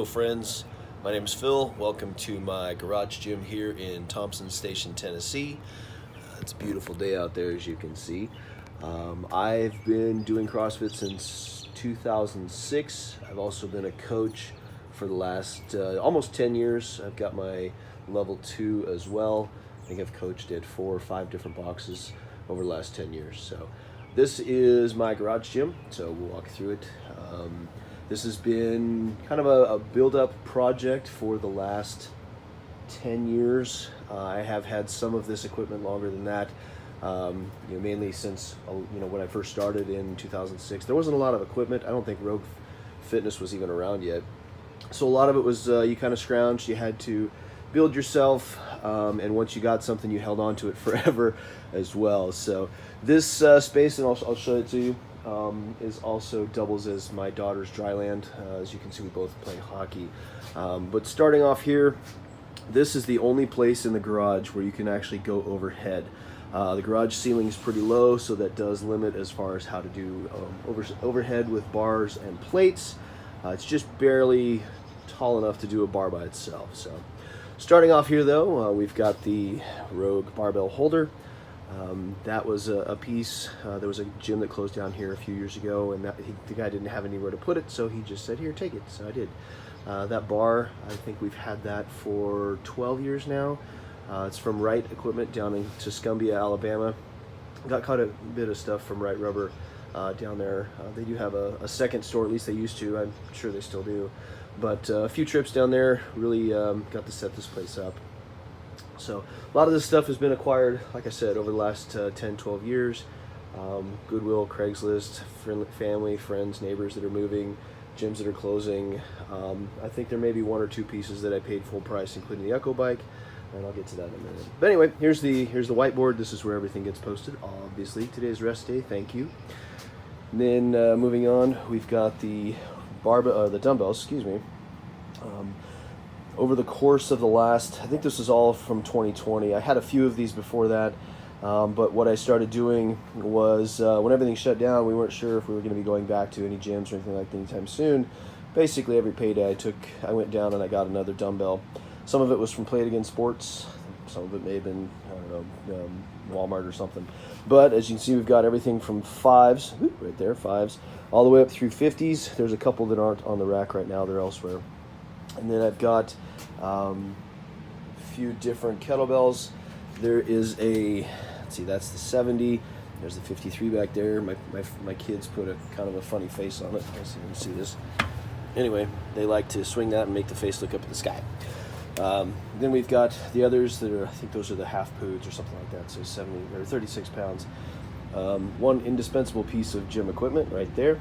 Hello friends, my name is Phil. Welcome to my garage gym here in Thompson Station, Tennessee. It's a beautiful day out there, as you can see. I've been doing CrossFit since 2006. I've also been a coach for the last almost 10 years. I've got my level 2 as well. I think I've coached at 4 or 5 different boxes over the last 10 years. So this is my garage gym, so we'll walk through it. This has been kind of a build-up project for the last 10 years. I have had some of this equipment longer than that, mainly since when I first started in 2006. There wasn't a lot of equipment. I don't think Rogue Fitness was even around yet. So a lot of it was you kind of scrounged. You had to build yourself, and once you got something, you held on to it forever as well. So this space, and I'll show it to you, is also doubles as my daughter's dry land. As you can see, we both play hockey. But starting off here, this is the only place in the garage where you can actually go overhead. The garage ceiling is pretty low, so that does limit as far as how to do overhead with bars and plates. It's just barely tall enough to do a bar by itself. So starting off here though, we've got the Rogue barbell holder. That was a piece. There was a gym that closed down here a few years ago, and the guy didn't have anywhere to put it, so he just said, "Here, take it." So I did. That bar, I think we've had that for 12 years now. It's from Wright Equipment down in Tuscumbia, Alabama. Got quite a bit of stuff from Wright Rubber down there. They do have a second store, at least they used to. I'm sure they still do. But a few trips down there, really got to set this place up. So a lot of this stuff has been acquired, like I said, over the last 10, 12 years. Goodwill, Craigslist, family, friends, neighbors that are moving, gyms that are closing. I think there may be 1 or 2 pieces that I paid full price, including the Echo bike, and I'll get to that in a minute. But anyway, here's the whiteboard. This is where everything gets posted, obviously. Today's rest day, thank you. And then moving on, we've got the dumbbells, excuse me. Over the course of the last, I think this is all from 2020. I had a few of these before that, but what I started doing was when everything shut down, we weren't sure if we were going to be going back to any gyms or anything like that anytime soon. Basically, every payday I went down and I got another dumbbell. Some of it was from Play It Again Sports. Some of it may have been, I don't know, Walmart or something. But as you can see, we've got everything from 5s, right there, 5s, all the way up through 50s. There's a couple that aren't on the rack right now. They're elsewhere. And then I've got a few different kettlebells. There is let's see, that's the 70. There's the 53 back there. My kids put a kind of a funny face on it. I guess you can see this. Anyway, they like to swing that and make the face look up at the sky. Then we've got the others that are, I think those are the half poods or something like that, so 70 or 36 pounds. One indispensable piece of gym equipment right there.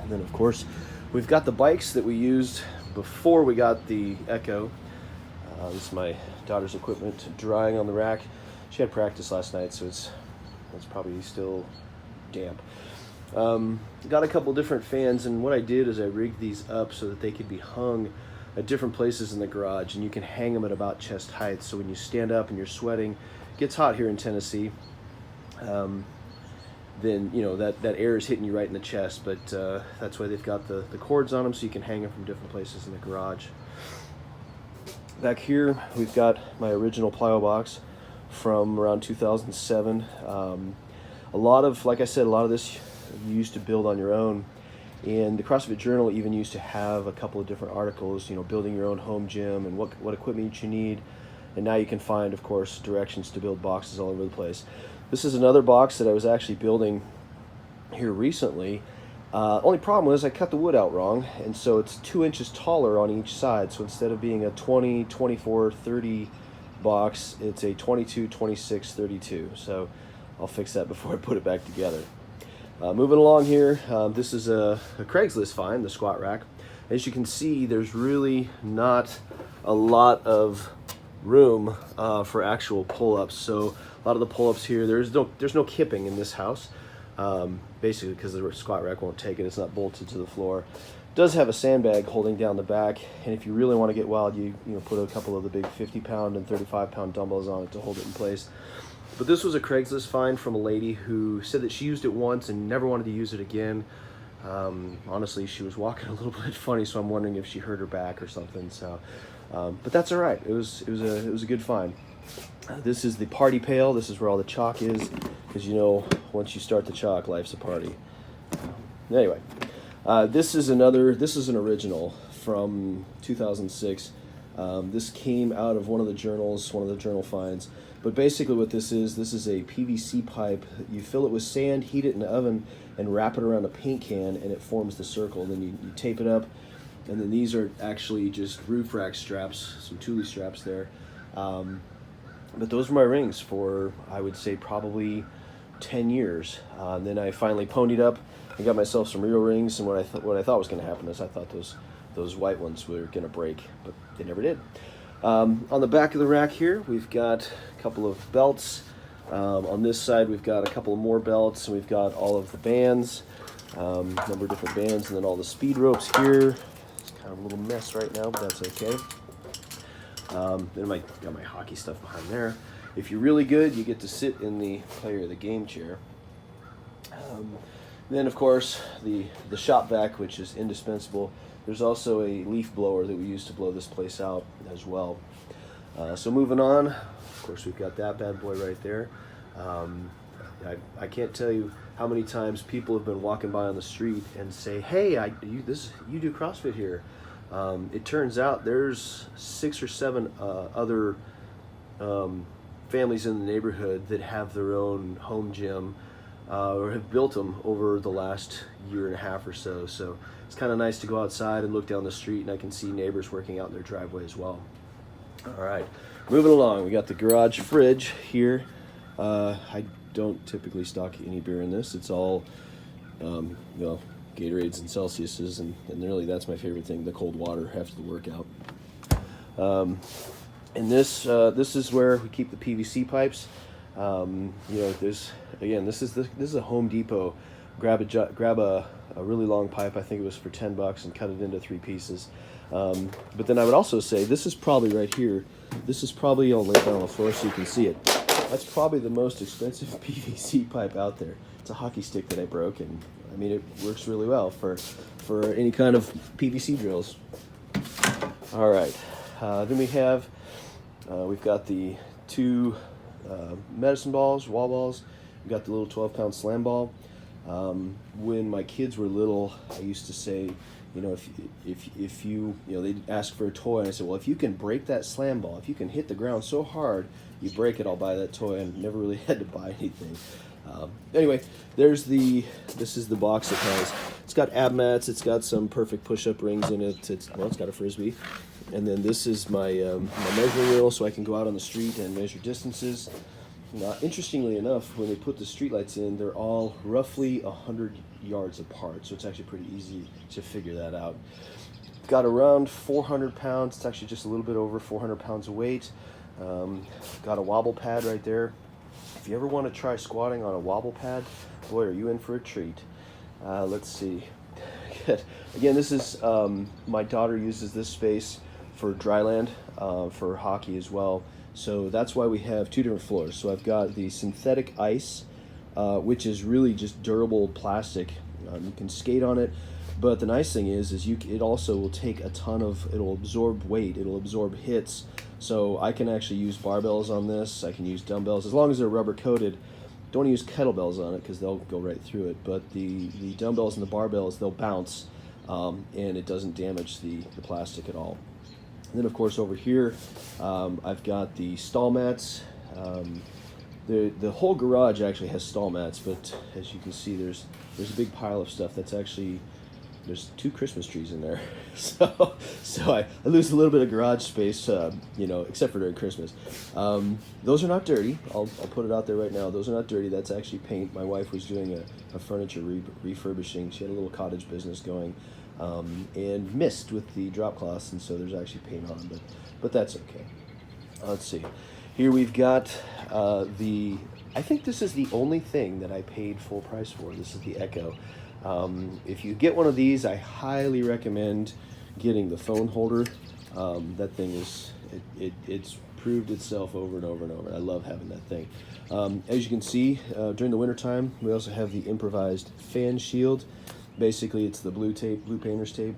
And then, of course, we've got the bikes that we used before we got the Echo. This is my daughter's equipment drying on the rack. She had practice last night, so it's probably still damp. Got a couple different fans, and what I did is I rigged these up so that they could be hung at different places in the garage, and you can hang them at about chest height, so when you stand up and you're sweating, it gets hot here in Tennessee, then that air is hitting you right in the chest, but that's why they've got the cords on them so you can hang them from different places in the garage. Back here we've got my original plyo box from around 2007. Like I said, a lot of this you used to build on your own, and the CrossFit Journal even used to have a couple of different articles, building your own home gym and what equipment you need. And now you can find, of course, directions to build boxes all over the place. This is another box that I was actually building here recently. Only problem was I cut the wood out wrong, and so it's 2 inches taller on each side. So instead of being a 20, 24, 30 box, it's a 22, 26, 32. So I'll fix that before I put it back together. Moving along here, this is a Craigslist find, the squat rack. As you can see, there's really not a lot of room for actual pull-ups. So a lot of the pull-ups here, there's no kipping in this house, basically because the squat rack won't take it. It's not bolted to the floor. It does have a sandbag holding down the back, and if you really want to get wild, you put a couple of the big 50-pound and 35-pound dumbbells on it to hold it in place. But this was a Craigslist find from a lady who said that she used it once and never wanted to use it again. Honestly, she was walking a little bit funny, so I'm wondering if she hurt her back or something. So, but that's all right. It was a good find. This is the party pail. This is where all the chalk is, because once you start the chalk, life's a party. Anyway, this is an original from 2006. This came out of one of the journal finds. But basically what this is a PVC pipe. You fill it with sand, heat it in the oven, and wrap it around a paint can, and it forms the circle. Then you tape it up, and then these are actually just roof rack straps, some Thule straps there. But those were my rings for, I would say, probably 10 years. And then I finally ponied up and got myself some real rings, and what I thought was going to happen is I thought those white ones were going to break, but they never did. On the back of the rack here, we've got a couple of belts. On this side, we've got a couple of more belts, and we've got all of the bands, number of different bands, and then all the speed ropes here. It's kind of a little mess right now, but that's okay. Then I got my hockey stuff behind there. If you're really good, you get to sit in the player of the game chair. Then, of course, the shop vac, which is indispensable. There's also a leaf blower that we use to blow this place out as well. So moving on, of course, we've got that bad boy right there. I can't tell you how many times people have been walking by on the street and say, "Hey, you do CrossFit here." It turns out there's 6 or 7 other families in the neighborhood that have their own home gym or have built them over the last year and a half or so. So it's kind of nice to go outside and look down the street, and I can see neighbors working out in their driveway as well. All right, moving along, we got the garage fridge here. I don't typically stock any beer in this. It's all, Gatorades and Celsiuses, and really that's my favorite thing, the cold water after the workout. And this is where we keep the PVC pipes. This is a Home Depot. Grab a really long pipe. I think it was for $10, and cut it into 3 pieces. But then I would also say this is probably right here. This is probably, I'll lay it down on the floor so you can see it. That's probably the most expensive PVC pipe out there. It's a hockey stick that I broke, and I mean, it works really well for any kind of PVC drills. All right, then we've got the 2 medicine balls, wall balls. We've got the little 12-pound slam ball. When my kids were little, I used to say, if you they'd ask for a toy, and I said, well, if you can break that slam ball, if you can hit the ground so hard you break it, I'll buy that toy. And never really had to buy anything. Anyway, this is the box that it's got ab mats, it's got some perfect push-up rings in it, it's got a Frisbee, and then this is my measuring wheel, so I can go out on the street and measure distances. Now, interestingly enough, when they put the streetlights in, they're all roughly 100 yards apart, so it's actually pretty easy to figure that out. Got around 400 pounds, it's actually just a little bit over 400 pounds of weight. Got a wobble pad right there. If you ever want to try squatting on a wobble pad, boy, are you in for a treat. Let's see. Again, this is, my daughter uses this space for dryland, for hockey as well. So that's why we have 2 different floors. So I've got the synthetic ice, which is really just durable plastic. You can skate on it, but the nice thing is it also will take it'll absorb weight, it'll absorb hits. So I can actually use barbells on this, I can use dumbbells, as long as they're rubber coated. Don't use kettlebells on it because they'll go right through it, but the dumbbells and the barbells, they'll bounce, and it doesn't damage the plastic at all. And then of course over here, I've got the stall mats. The whole garage actually has stall mats, but as you can see, there's a big pile of stuff that's actually, there's 2 Christmas trees in there. So I lose a little bit of garage space, except for during Christmas. Those are not dirty. I'll put it out there right now. Those are not dirty. That's actually paint. My wife was doing a furniture refurbishing. She had a little cottage business going, and missed with the drop cloths, and so there's actually paint on them, but that's okay. Let's see. Here we've got I think this is the only thing that I paid full price for. This is the Echo. If you get one of these, I highly recommend getting the phone holder. That thing it's proved itself over and over and over. I love having that thing. As you can see, during the wintertime, we also have the improvised fan shield. Basically, it's the blue painter's tape.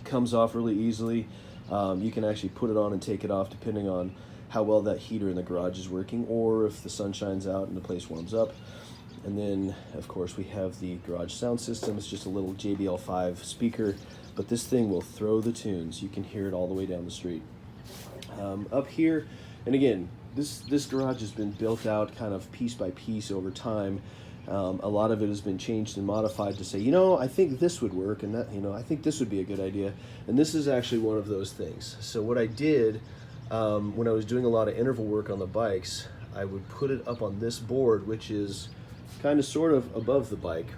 Comes off really easily. You can actually put it on and take it off depending on how well that heater in the garage is working, or if the sun shines out and the place warms up. And then, of course, we have the garage sound system. It's just a little JBL 5 speaker, but this thing will throw the tunes. You can hear it all the way down the street. Up here, and again, this garage has been built out kind of piece by piece over time. A lot of it has been changed and modified to say, you know, I think this would work, and that, you know, I think this would be a good idea. And this is actually one of those things. So what I did when I was doing a lot of interval work on the bikes, I would put it up on this board, which is kind of sort of above the bike,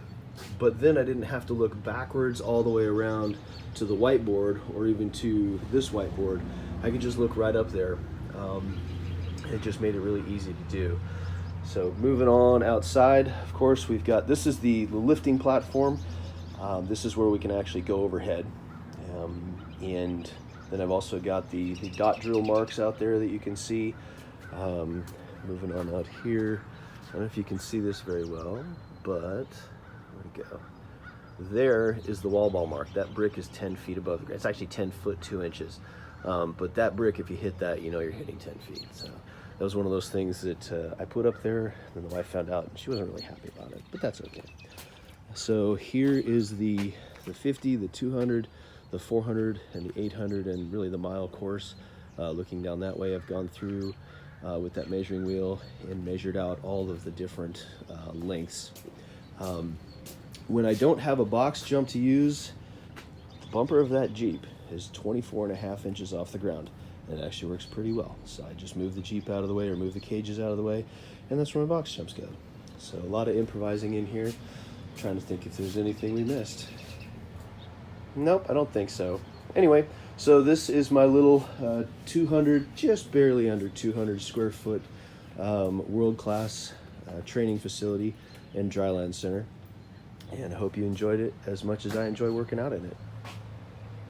but then I didn't have to look backwards all the way around to the whiteboard or even to this whiteboard. I could just look right up there. It just made it really easy to do. So moving on outside, of course, we've got, this is the lifting platform. This is where we can actually go overhead. And then I've also got the dot drill marks out there that you can see. Moving on out here. I don't know if you can see this very well, but where'd it go? There is the wall ball mark. That brick is 10 feet above the ground. It's actually 10 foot 2 inches. But that brick, if you hit that, you know you're hitting 10 feet. So that was one of those things that I put up there, and the wife found out, and she wasn't really happy about it, but that's okay. So here is the 50, the 200, the 400, and the 800, and really the mile course. Looking down that way, I've gone through with that measuring wheel and measured out all of the different lengths. When I don't have a box jump to use, the bumper of that Jeep is 24.5 inches off the ground. And it actually works pretty well. So I just move the Jeep out of the way or move the cages out of the way, and that's where my box jumps go. So a lot of improvising in here. Trying to think if there's anything we missed. Nope, I don't think so. Anyway, so this is my little 200, just barely under 200 square foot world-class training facility and dryland center. And I hope you enjoyed it as much as I enjoy working out in it.